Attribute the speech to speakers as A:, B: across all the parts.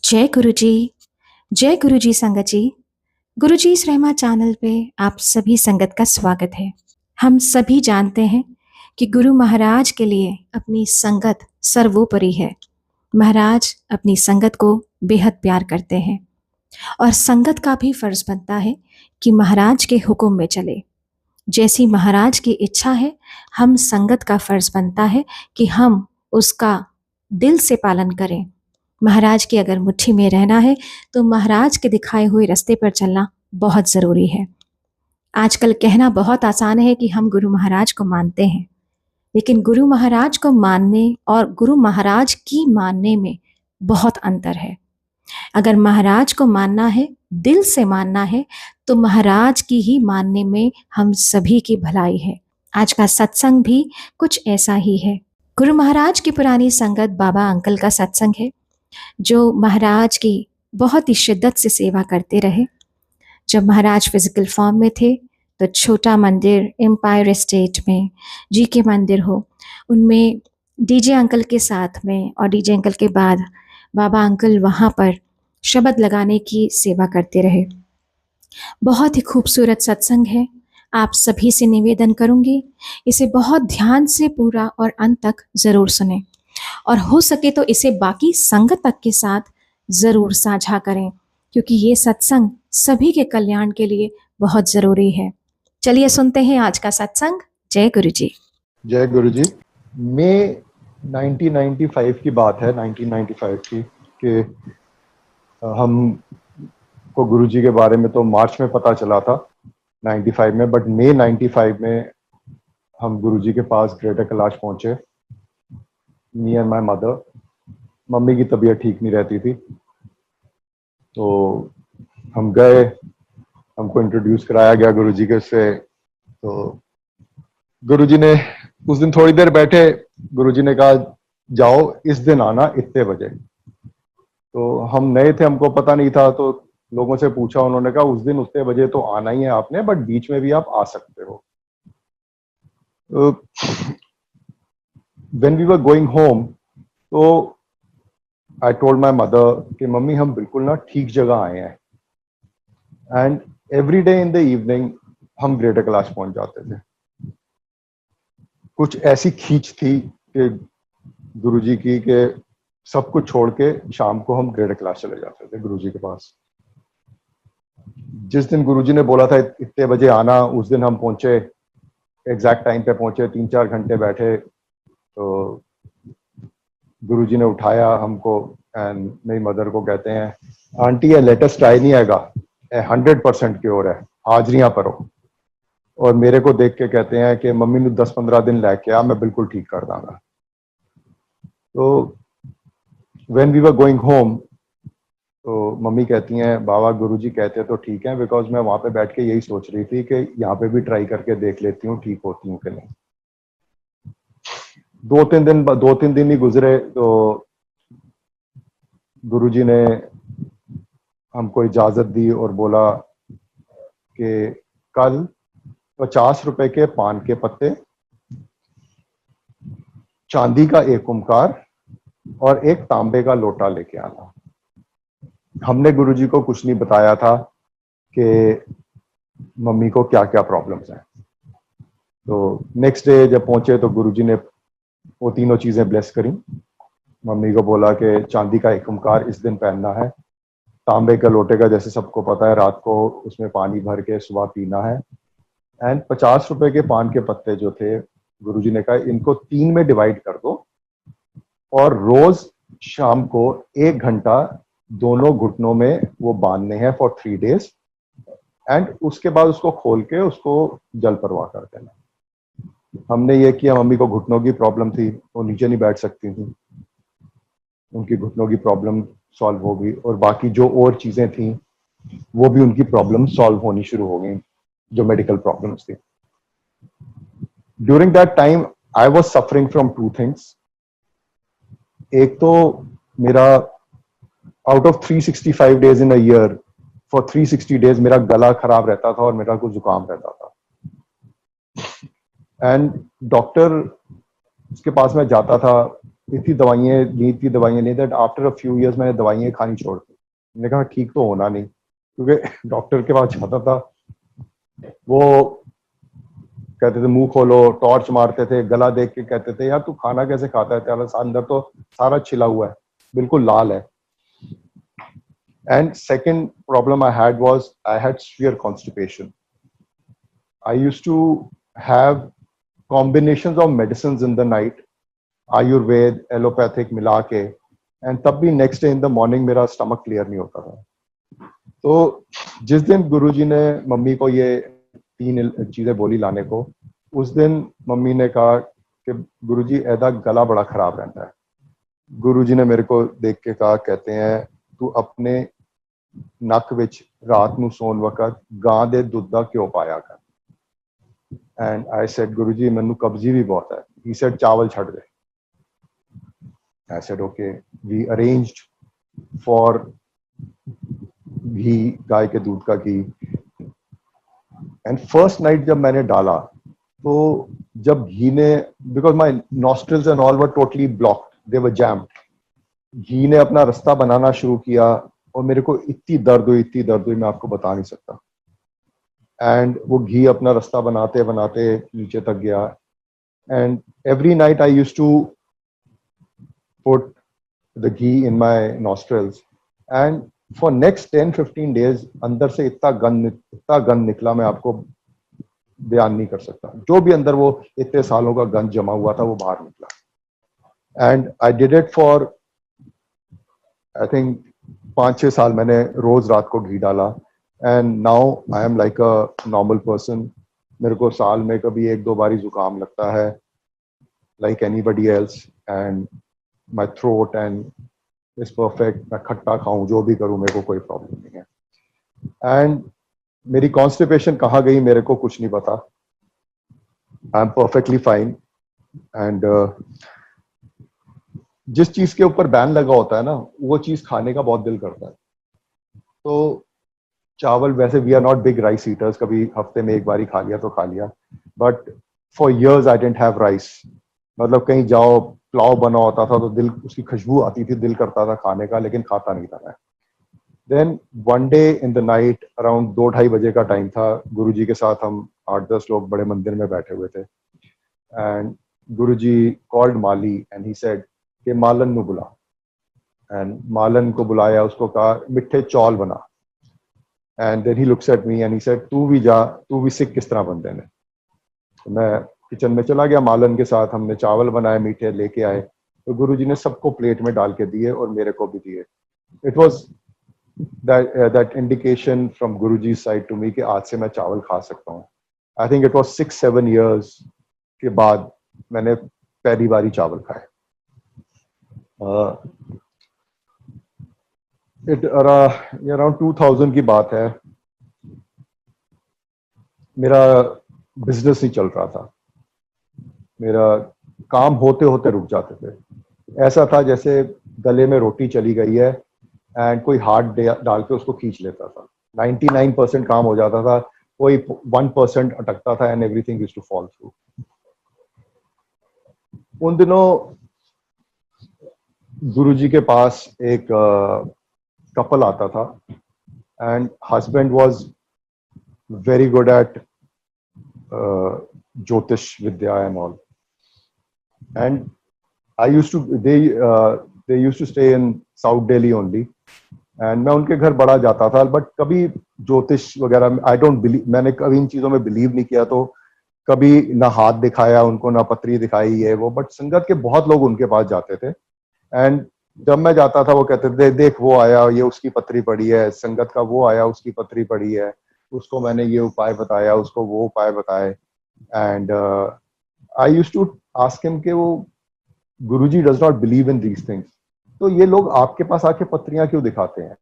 A: जय गुरु जी। जय गुरु जी संगत जी। गुरु जी रहमा चैनल पे आप सभी संगत का स्वागत है। हम सभी जानते हैं कि गुरु महाराज के लिए अपनी संगत सर्वोपरि है। महाराज अपनी संगत को बेहद प्यार करते हैं और संगत का भी फर्ज बनता है कि महाराज के हुक्म में चले। जैसी महाराज की इच्छा है, हम संगत का फर्ज बनता है कि हम उसका दिल से पालन करें। महाराज की अगर मुट्ठी में रहना है तो महाराज के दिखाए हुए रास्ते पर चलना बहुत ज़रूरी है। आजकल कहना बहुत आसान है कि हम गुरु महाराज को मानते हैं, लेकिन गुरु महाराज को मानने और गुरु महाराज की मानने में बहुत अंतर है। अगर महाराज को मानना है, दिल से मानना है, तो महाराज की ही मानने में हम सभी की भलाई है। आज का सत्संग भी कुछ ऐसा ही है। गुरु महाराज की पुरानी संगत बाबा अंकल का सत्संग है, जो महाराज की बहुत ही शिद्दत से सेवा करते रहे। जब महाराज फिजिकल फॉर्म में थे तो छोटा मंदिर एम्पायर एस्टेट में, जी के मंदिर हो, उनमें डीजे अंकल के साथ में और डीजे अंकल के बाद बाबा अंकल वहाँ पर शब्द लगाने की सेवा करते रहे। बहुत ही खूबसूरत सत्संग है। आप सभी से निवेदन करूँगी, इसे बहुत ध्यान से पूरा और अंत तक ज़रूर सुनें और हो सके तो इसे बाकी संगत तक के साथ ज़रूर साझा करें, क्योंकि ये सत्संग सभी के कल्याण के लिए बहुत ज़रूरी है। चलिए सुनते हैं आज का सत्संग। जय गुरु जी।
B: जय गुरु जी। मई 1995 की बात है, 1995 की, कि हम को गुरु जी के बारे में तो मार्च में पता चला था 95 में, बट मई 95 में हम गुरु जी के पास ग्रेटर कैलाश पहुंचे। Me and my mother. Mummy की तबीयत ठीक नहीं रहती थी, तो हम गए, हमको इंट्रोड्यूस कराया गया गुरु जी के से। तो गुरु जी ने उस दिन थोड़ी देर बैठे, गुरु जी ने कहा जाओ इस दिन आना इतने बजे। तो हम नए थे, हमको पता नहीं था, तो लोगों से पूछा, उन्होंने कहा उस दिन उतने बजे तो आना ही है आपने, बट बीच में भी आप आ सकते हो। When we were going home, तो आई टोल्ड माय मदर कि मम्मी हम बिल्कुल ना ठीक जगह आए हैं। And every day in the evening हम ग्रेटर कैलाश पहुंच जाते थे। कुछ ऐसी खींच थी कि गुरुजी की के सब कुछ छोड़ के शाम को हम ग्रेटर कैलाश चले जाते थे गुरुजी के पास। जिस दिन गुरुजी ने बोला था इतने बजे आना, उस दिन हम पहुंचे, एग्जैक्ट टाइम पे पहुंचे, 3-4 घंटे बैठे। तो गुरुजी ने उठाया हमको एंड मेरी मदर को कहते हैं, आंटी ये लेटेस्ट ट्राई नहीं आएगा, 100% क्योर है, हाजरियां परो। और मेरे को देख के कहते हैं कि मम्मी ने 10-15 दिन लेके आ, मैं बिल्कुल ठीक कर दूंगा। तो when we were going home, तो मम्मी कहती हैं बाबा गुरुजी कहते तो ठीक है, बिकॉज मैं वहां पे बैठ के यही सोच रही थी कि यहाँ पे भी ट्राई करके देख लेती हूँ ठीक होती हूँ कि नहीं। 2-3 दिन ही गुजरे तो गुरुजी ने हमको इजाजत दी और बोला कि कल 50 रुपए के पान के पत्ते, चांदी का एक ओमकार और एक तांबे का लोटा लेके आना। हमने गुरुजी को कुछ नहीं बताया था कि मम्मी को क्या क्या प्रॉब्लम्स हैं। तो नेक्स्ट डे जब पहुंचे तो गुरुजी ने वो तीनों चीजें ब्लेस करी। मम्मी को बोला कि चांदी का एक ओमकार इस दिन पहनना है, तांबे का लोटे का जैसे सबको पता है रात को उसमें पानी भर के सुबह पीना है, एंड 50 रुपए के पान के पत्ते जो थे, गुरुजी ने कहा इनको 3 में डिवाइड कर दो और रोज शाम को 1 घंटा दोनों घुटनों में वो बांधने हैं फॉर 3 डेज, एंड उसके बाद उसको खोल के उसको जल परवाह कर देना। हमने ये किया। मम्मी को घुटनों की प्रॉब्लम थी, वो नीचे नहीं बैठ सकती थी, उनकी घुटनों की प्रॉब्लम सॉल्व हो गई, और बाकी जो और चीजें थी वो भी उनकी प्रॉब्लम सॉल्व होनी शुरू हो गई, जो मेडिकल प्रॉब्लम्स थी। During that time I was suffering from 2 things. एक तो मेरा out of 365 days in a year, for 360 days मेरा गला खराब रहता था और मेरा कुछ जुकाम रहता था। एंड डॉक्टर के पास मैं जाता था इतनी दवाइयाँ ली that after a few years मैंने दवाइयाँ खानी छोड़ दी। मैंने कहा ठीक तो होना नहीं, क्योंकि डॉक्टर के पास जाता था, वो कहते थे मुंह खोलो, टॉर्च मारते थे, गला देख के कहते थे यार तू खाना कैसे खाता है, तेरा अंदर तो सारा छिला हुआ है, बिल्कुल लाल है। And second problem I had was I had severe constipation. I used to have combinations of medicines in the night, Ayurved, allopathic मिला के, and तब भी next day in the morning मेरा stomach clear नहीं होता था। तो जिस दिन गुरुजी ने मम्मी को ये 3 चीजें बोली लाने को, उस दिन मम्मी ने कहा कि गुरुजी ऐदा गला बड़ा खराब रहता है। गुरुजी ने मेरे को देख के कहा, कहते हैं तू अपने नक विच रात ਨੂੰ ਸੌਣ ਵਕਤ ਗਾਂ ਦੇ ਦੁੱਧ ਦਾ ਘਿਓ ਪਾਇਆ ਕਰ। एंड आई सेड गुरुजी मैनू कब्जी भी बहुत है। ही सेड चावल छड़ दे। I said okay. We arranged for ghee, गाय के दूध का घी। एंड फर्स्ट नाइट जब मैंने डाला तो जब घी ने, because my nostrils and all were totally blocked, they were jammed, घी ने अपना रास्ता बनाना शुरू किया और मेरे को इतनी दर्द हुई मैं आपको बता नहीं सकता। एंड वो घी अपना रास्ता बनाते बनाते नीचे तक गया। And every night I used to put the ghee in my nostrils, and for next 10-15 days अंदर से इतना गंद निकला, मैं आपको बयान नहीं कर सकता। जो भी अंदर वो इतने सालों का गंद जमा हुआ था वो बाहर निकला। And I did it for I think 5-6 साल मैंने रोज रात को घी डाला। And now I am like a normal person. मेरे को साल में कभी 1-2 बारी जुकाम लगता है, like anybody else, and my throat and is perfect. मैं खट्टा खाऊं, जो भी करूं, मेरे को कोई प्रॉब्लम नहीं है। एंड मेरी कॉन्स्टिपेशन कहाँ गई मेरे को कुछ नहीं पता। I am perfectly fine. And जिस चीज के ऊपर बैन लगा होता है ना, वो चीज खाने का बहुत दिल करता है। तो चावल, वैसे we are not big rice eaters, कभी हफ्ते में एक बार ही खा लिया तो खा लिया, but for years I didn't have rice. मतलब कहीं जाओ, पुलाव बना होता था तो दिल, उसकी खुशबू आती थी, दिल करता था खाने का, लेकिन खाता नहीं था मैं। Then one day in the night around 2-2:30 बजे का टाइम था, गुरुजी के साथ हम 8-10 लोग बड़े मंदिर में बैठे हुए थे। And Guruji called Mali and he said कि मालन नु बुला। एंड मालन को बुलाया, उसको कहा मिठे चौल बना। And then he looks at me and he said तू भी जा, तू भी सिख किस तरह बंदे ने। तो मैं किचन में चला गया, मालन के साथ हमने चावल बनाए, मीठे लेके आए। तो गुरुजी ने सबको प्लेट में डाल के दिए और मेरे को भी दिए। It was that indication from Guruji side to me कि आज से मैं चावल खा सकता हूँ। I think it was 6-7 years के बाद मैंने पहली बारी चावल खाए। अराउंड 2000 की बात है। मेरा बिजनेस नहीं चल रहा था, मेरा काम होते होते रुक जाते थे। ऐसा था जैसे गले में रोटी चली गई है एंड कोई हाथ डाल के उसको खींच लेता था। 99% काम हो जाता था, कोई 1% अटकता था and everything used to fall through. उन दिनों गुरुजी के पास एक कपल आता था and husband was very good at jyotish vidya and all. And I used to they used to stay in South Delhi only, and मैं उनके घर बड़ा जाता था, बट कभी ज्योतिष वगैरह आई डोंट बिलीव, मैंने कभी इन चीजों में बिलीव नहीं किया। तो कभी ना हाथ दिखाया उनको, ना पत्री दिखाई है वो, बट संगत के बहुत लोग उनके पास जाते थे। एंड जब मैं जाता था वो कहते थे देख वो आया, ये उसकी पत्री पड़ी है, संगत का वो आया, उसकी पत्री पड़ी है, उसको मैंने ये उपाय बताया, उसको वो उपाय बताए। And I used to ask him कि वो Guruji does not believe in these things, तो ये लोग आपके पास आके पत्रियां क्यों दिखाते हैं?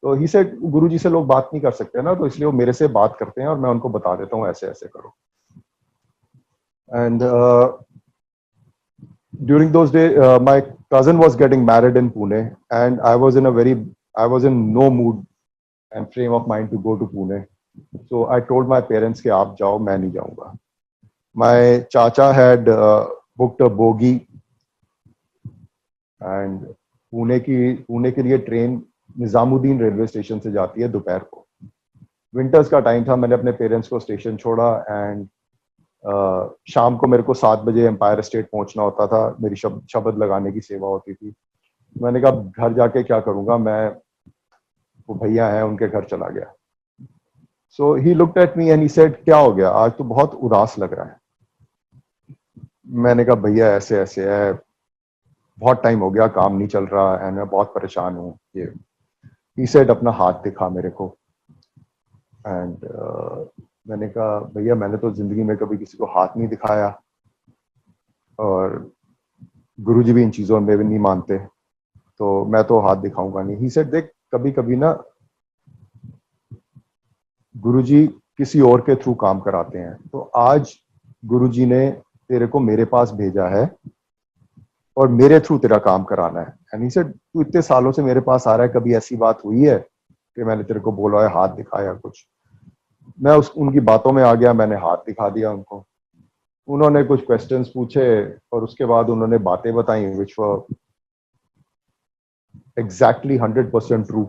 B: तो ही सेड गुरुजी से लोग बात नहीं कर सकते ना, तो इसलिए वो मेरे से बात करते हैं और मैं उनको बता देता हूँ ऐसे ऐसे करो। And during those day my cousin was getting married in Pune and I was in no mood and frame of mind to go to Pune. So I told my parents कि आप जाओ, मैं नहीं जाऊंगा। My chacha had booked a bogie and Pune के लिए train Nizamuddin railway station से जाती है दोपहर को। विंटर्स का टाइम था, मैंने अपने पेरेंट्स को स्टेशन छोड़ा एंड शाम को मेरे को 7 बजे एम्पायर स्टेट पहुंचना होता था, मेरी शब्द लगाने की सेवा होती थी। मैंने कहा घर जाके क्या करूंगा मैं, वो भैया हैं उनके घर चला गया। So he looked at me and he said क्या हो गया, आज तो बहुत उदास लग रहा है। मैंने कहा भैया ऐसे ऐसे है, बहुत टाइम हो गया काम नहीं चल रहा एंड मैं बहुत परेशान हूँ। ये ही सेड अपना हाथ दिखा मेरे को एंड मैंने कहा भैया मैंने तो जिंदगी में कभी किसी को हाथ नहीं दिखाया और गुरुजी भी इन चीजों में भी नहीं मानते, तो मैं तो हाथ दिखाऊंगा नहीं। ही सेड देख कभी कभी ना गुरुजी किसी और के थ्रू काम कराते हैं, तो आज गुरुजी ने तेरे को मेरे पास भेजा है और मेरे थ्रू तेरा काम कराना है। एंड ही सेड तू इतने सालों से मेरे पास आ रहा है, कभी ऐसी बात हुई है कि मैंने तेरे को बोला है हाथ दिखाया कुछ? मैं उनकी बातों में आ गया, मैंने हाथ दिखा दिया उनको। उन्होंने कुछ क्वेश्चंस पूछे और उसके बाद उन्होंने बातें बताई which were exactly 100% true.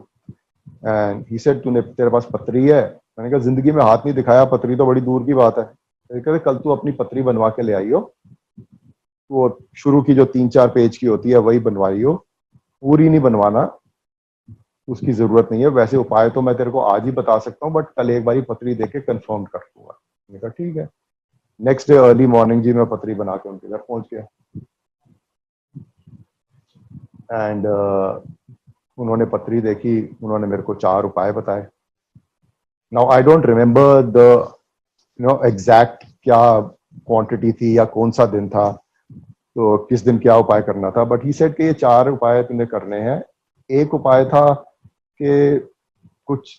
B: And he said तूने तेरे पास पत्री है? मैंने कहा जिंदगी में हाथ नहीं दिखाया, पत्री तो बड़ी दूर की बात है। कहते कल तू अपनी पत्री बनवा के ले आई हो, वो शुरू की जो 3-4 पेज की होती है वही बनवाई हो, पूरी नहीं बनवाना, उसकी जरूरत नहीं है। वैसे उपाय तो मैं तेरे को आज ही बता सकता हूँ बट कल एक बारी पत्री देके कंफर्म कर दूंगा। मैंने कहा ठीक है। नेक्स्ट डे अर्ली मॉर्निंग जी मैं पत्री बना के उनके घर पहुंच गया एंड उन्होंने पत्री देखी, उन्होंने मेरे को 4 उपाय बताए। Now I don't remember the exact क्या क्वांटिटी थी या कौन सा दिन था, तो किस दिन क्या उपाय करना था, बट ही सेड कि ये 4 उपाय तुम्हें करने हैं। एक उपाय था कि कुछ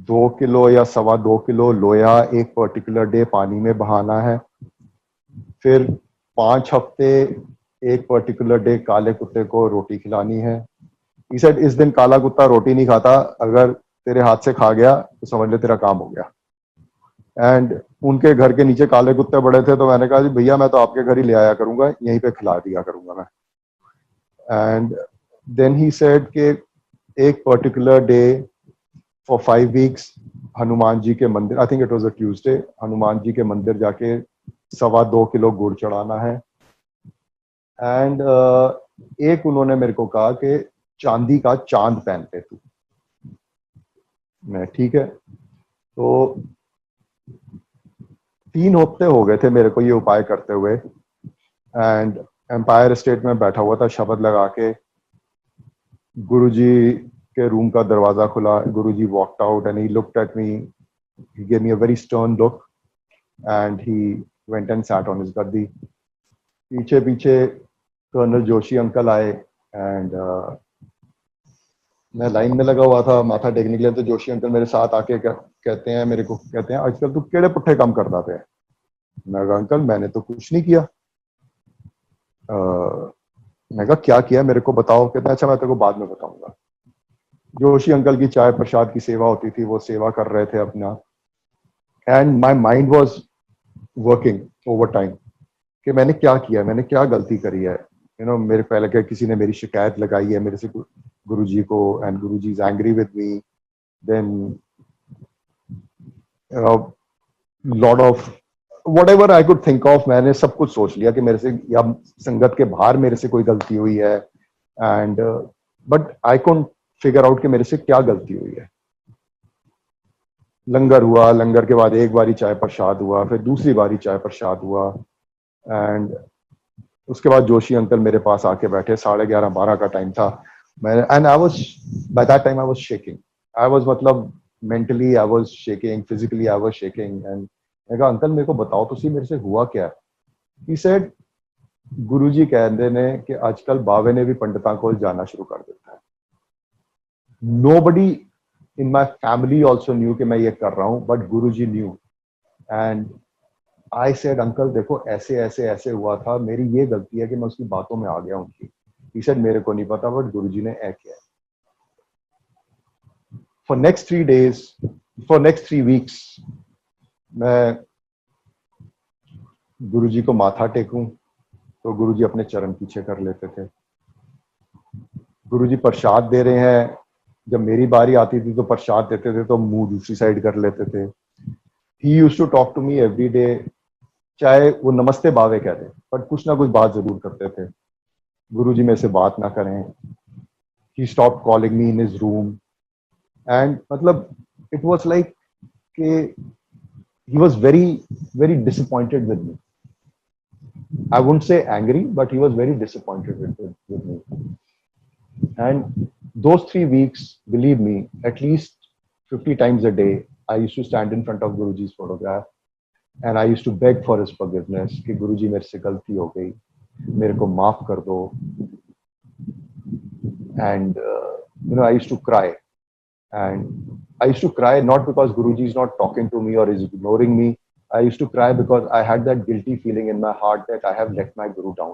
B: 2 किलो या 2.25 किलो लोया एक पर्टिकुलर डे पानी में बहाना है, फिर 5 हफ्ते एक पर्टिकुलर डे काले कुत्ते को रोटी खिलानी है। ही सेड इस दिन काला कुत्ता रोटी नहीं खाता, अगर तेरे हाथ से खा गया तो समझ ले तेरा काम हो गया। एंड उनके घर के नीचे काले कुत्ते बड़े थे, तो मैंने कहा जी भैया मैं तो आपके घर ही ले आया करूंगा, यहीं पे खिला दिया करूंगा मैं। एंड देन ही सेड कि एक particular day for 5 weeks Hanuman ji के मंदिर, I think it was a Tuesday, Hanuman ji के मंदिर जाके 2.25 किलो गुड़ चढ़ाना है। एंड एक उन्होंने मेरे को कहा कि चांदी का चांद पहनते तू। मैं ठीक है। तो 3 हफ्ते हो गए थे मेरे को ये उपाय करते हुए एंड एम्पायर स्टेट में बैठा हुआ था शब्द लगा के। गुरुजी के रूम का दरवाजा खुला, Guruji walked out and he looked at me, he gave me a very stern look and he went and sat on his गद्दी। पीछे पीछे कर्नल जोशी अंकल आए एंड मैं लाइन में लगा हुआ था माथा टेकने के लिए, तो जोशी अंकल मेरे साथ आके कहते हैं मेरे को, कहते हैं आजकल तू केड़े पुट्ठे काम करता थे? मैं कहा अंकल मैंने तो कुछ नहीं किया। मैं कहा क्या किया मेरे को बताओ। कहते हैं अच्छा मैं तेरे को बाद में बताऊंगा। जोशी अंकल की चाय प्रसाद की सेवा होती थी, वो सेवा कर रहे थे अपना and my mind was working over time कि मैंने क्या किया, मैंने क्या गलती करी है। मेरे पहले क्या किसी ने मेरी शिकायत लगाई है मेरे से गुरुजी को and Guruji is angry with me, then lot of whatever I could think of, मैंने सब कुछ सोच लिया कि मेरे से या संगत के बाहर मेरे से कोई गलती हुई है and but I couldn't figure out कि मेरे से क्या गलती हुई है। लंगर हुआ, लंगर के बाद एक बारी चाय प्रसाद हुआ, फिर दूसरी बारी चाय प्रसाद हुआ एंड उसके बाद जोशी अंकल मेरे पास आके बैठे, 11:30-12 का टाइम था। मैं and I was by that time I was shaking, I was मतलब mentally I was shaking, physically I was shaking and मैं कहा अंकल मेरे को बताओ तो सही मेरे से हुआ क्या है। ही सेड गुरुजी कहते ने कि आजकल बावे ने भी पंडितां को जाना शुरू कर देता है। Nobody in my family also new कि मैं ये कर रहा हूं, but Guruji new and I said uncle देखो ऐसे ऐसे ऐसे हुआ था, मेरी ये गलती है कि मैं उसकी बातों में आ गया उनकी। ही सेड मेरे को नहीं पता बट गुरुजी ने ऐ किया। For next 3 days, for next 3 weeks मैं गुरुजी को माथा टेकूं तो गुरुजी अपने चरण पीछे कर लेते थे। गुरुजी प्रसाद दे रहे हैं, जब मेरी बारी आती थी तो प्रसाद देते थे तो मुंह दूसरी साइड कर लेते थे. He used to talk to me every day, चाहे वो नमस्ते बावे कह दें, बट कुछ ना कुछ बात जरूर करते थे. गुरुजी मेरे से बात ना करें. He stop calling me in his room. And मतलब इट वाज लाइक कि he was very disappointed with me. I wouldn't say angry, but he was very disappointed with me. And those 3 weeks, believe me, at least 50 times a day, I used to stand in front of Guruji's photograph and I used to beg for his forgiveness कि गुरुजी मेरे से गलती हो गई, मेरे को माफ कर दो. And I used to cry. And I used to cry not because Guruji is not talking to me or is ignoring me. I used to cry because I had that guilty feeling in my heart that I have let my Guru down.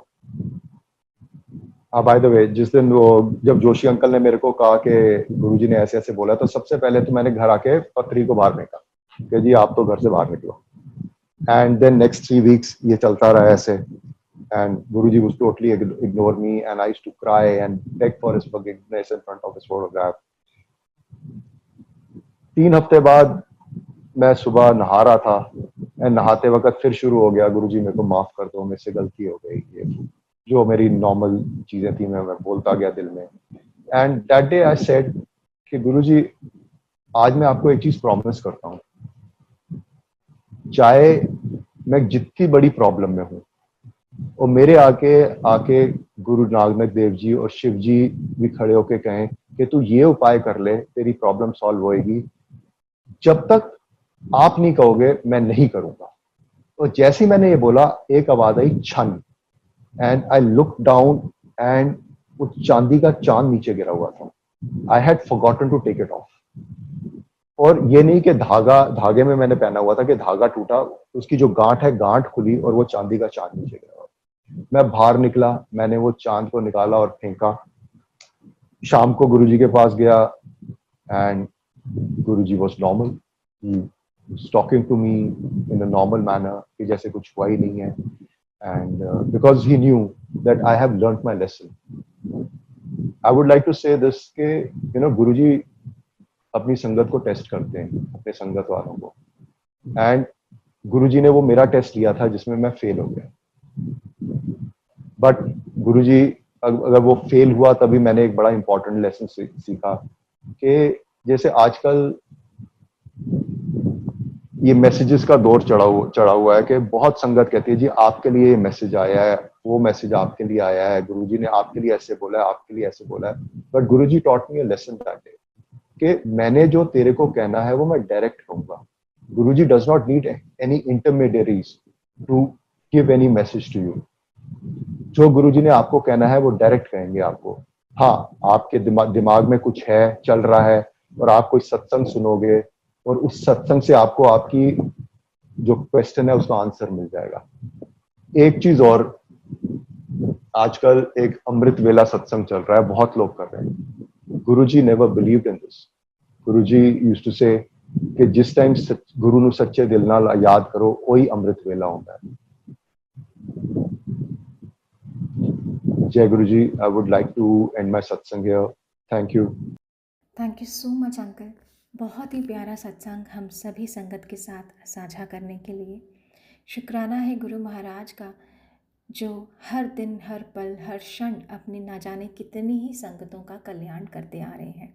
B: By the way, जिस दिन वो जब Joshi uncle ने मेरे को कहा कि गुरुजी ने ऐसे ऐसे बोला, तो सबसे पहले तो मैंने घर आके पत्री को बाहर फेंका कि जी आप तो घर से बाहर निकलो. एंड देन नेक्स्ट 3 weeks ये चलता रहा ऐसे. And Guruji was totally ignore me and I used to cry and beg for his forgiveness in front of his photograph. 3 हफ्ते बाद मैं सुबह नहा रहा था एंड नहाते वक्त फिर शुरू हो गया, गुरुजी मेरे को माफ कर दो, मेरे से गलती हो गई, ये जो मेरी नॉर्मल चीजें थी मैं बोलता गया दिल में. And that day I said कि गुरुजी आज मैं आपको एक चीज प्रॉमिस करता हूँ, चाहे मैं जितनी बड़ी प्रॉब्लम में हूँ और मेरे आके आके गुरु नानक देव जी और शिव जी भी खड़े होके कहें कि तू ये उपाय कर ले, तेरी प्रॉब्लम सॉल्व होएगी, जब तक आप नहीं कहोगे मैं नहीं करूंगा. तो जैसे ही मैंने ये बोला, एक आवाज आई छन. And I look down and उस चांदी का चांद नीचे गिरा हुआ था. I had forgotten to take it off. और ये नहीं कि धागे में मैंने पहना हुआ था कि धागा टूटा, उसकी जो गांठ है गांठ खुली और वो चांदी का चांद नीचे गिरा हुआ. मैं बाहर निकला, मैंने वो चांद को निकाला और फेंका. शाम को गुरुजी के पास गया and Guruji was normal. He was talking to me in a normal manner कि जैसे कुछ हुआ ही नहीं है. And because he knew that I have learnt my lesson. I would like to say this कि गुरुजी अपनी संगत को टेस्ट करते हैं, अपने संगत वालों को. एंड गुरुजी ने वो मेरा टेस्ट लिया था जिसमें मैं फेल हो गया. बट गुरुजी अगर वो फेल हुआ तभी मैंने एक बड़ा इंपॉर्टेंट लेसन सीखा कि जैसे आजकल ये मैसेजेस का दौर चढ़ा हुआ है कि बहुत संगत कहती है जी आपके लिए ये मैसेज आया है, वो मैसेज आपके लिए आया है, गुरुजी ने आपके लिए ऐसे बोला है, आपके लिए ऐसे बोला है. But Guruji taught me a lesson that day कि मैंने जो तेरे को कहना है वो मैं डायरेक्ट कहूंगा. Guruji does not need any intermediaries to give any message to you. जो गुरुजी ने आपको कहना है वो डायरेक्ट कहेंगे आपको. हाँ, आपके दिमाग में कुछ है, चल रहा है, और आप कोई सत्संग सुनोगे और उस सत्संग से आपको आपकी जो क्वेश्चन है उसका आंसर मिल जाएगा. एक चीज और, आजकल एक अमृत वेला सत्संग चल रहा है, बहुत लोग कर रहे हैं. Guruji never believed in this. Guruji used to say कि जिस टाइम गुरु ਨੂੰ सच्चे दिल नाल याद करो वही अमृत वेला होता है. जय Guruji. I would like to end my satsang here. Thank you.
A: Thank you so much uncle. बहुत ही प्यारा सत्संग हम सभी संगत के साथ साझा करने के लिए. शुक्राना है गुरु महाराज का, जो हर दिन, हर पल, हर क्षण अपनी ना जाने कितनी ही संगतों का कल्याण करते आ रहे हैं.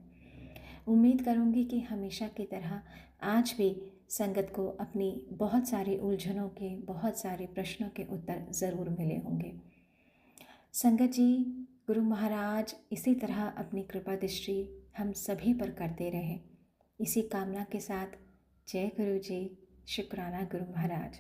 A: उम्मीद करूंगी कि हमेशा की तरह आज भी संगत को अपनी बहुत सारी उलझनों के, बहुत सारे प्रश्नों के उत्तर ज़रूर मिले होंगे. संगत जी, गुरु महाराज इसी तरह अपनी कृपा दृष्टि हम सभी पर करते रहें, इसी कामना के साथ जय गुरु जी. शुक्राना गुरु महाराज.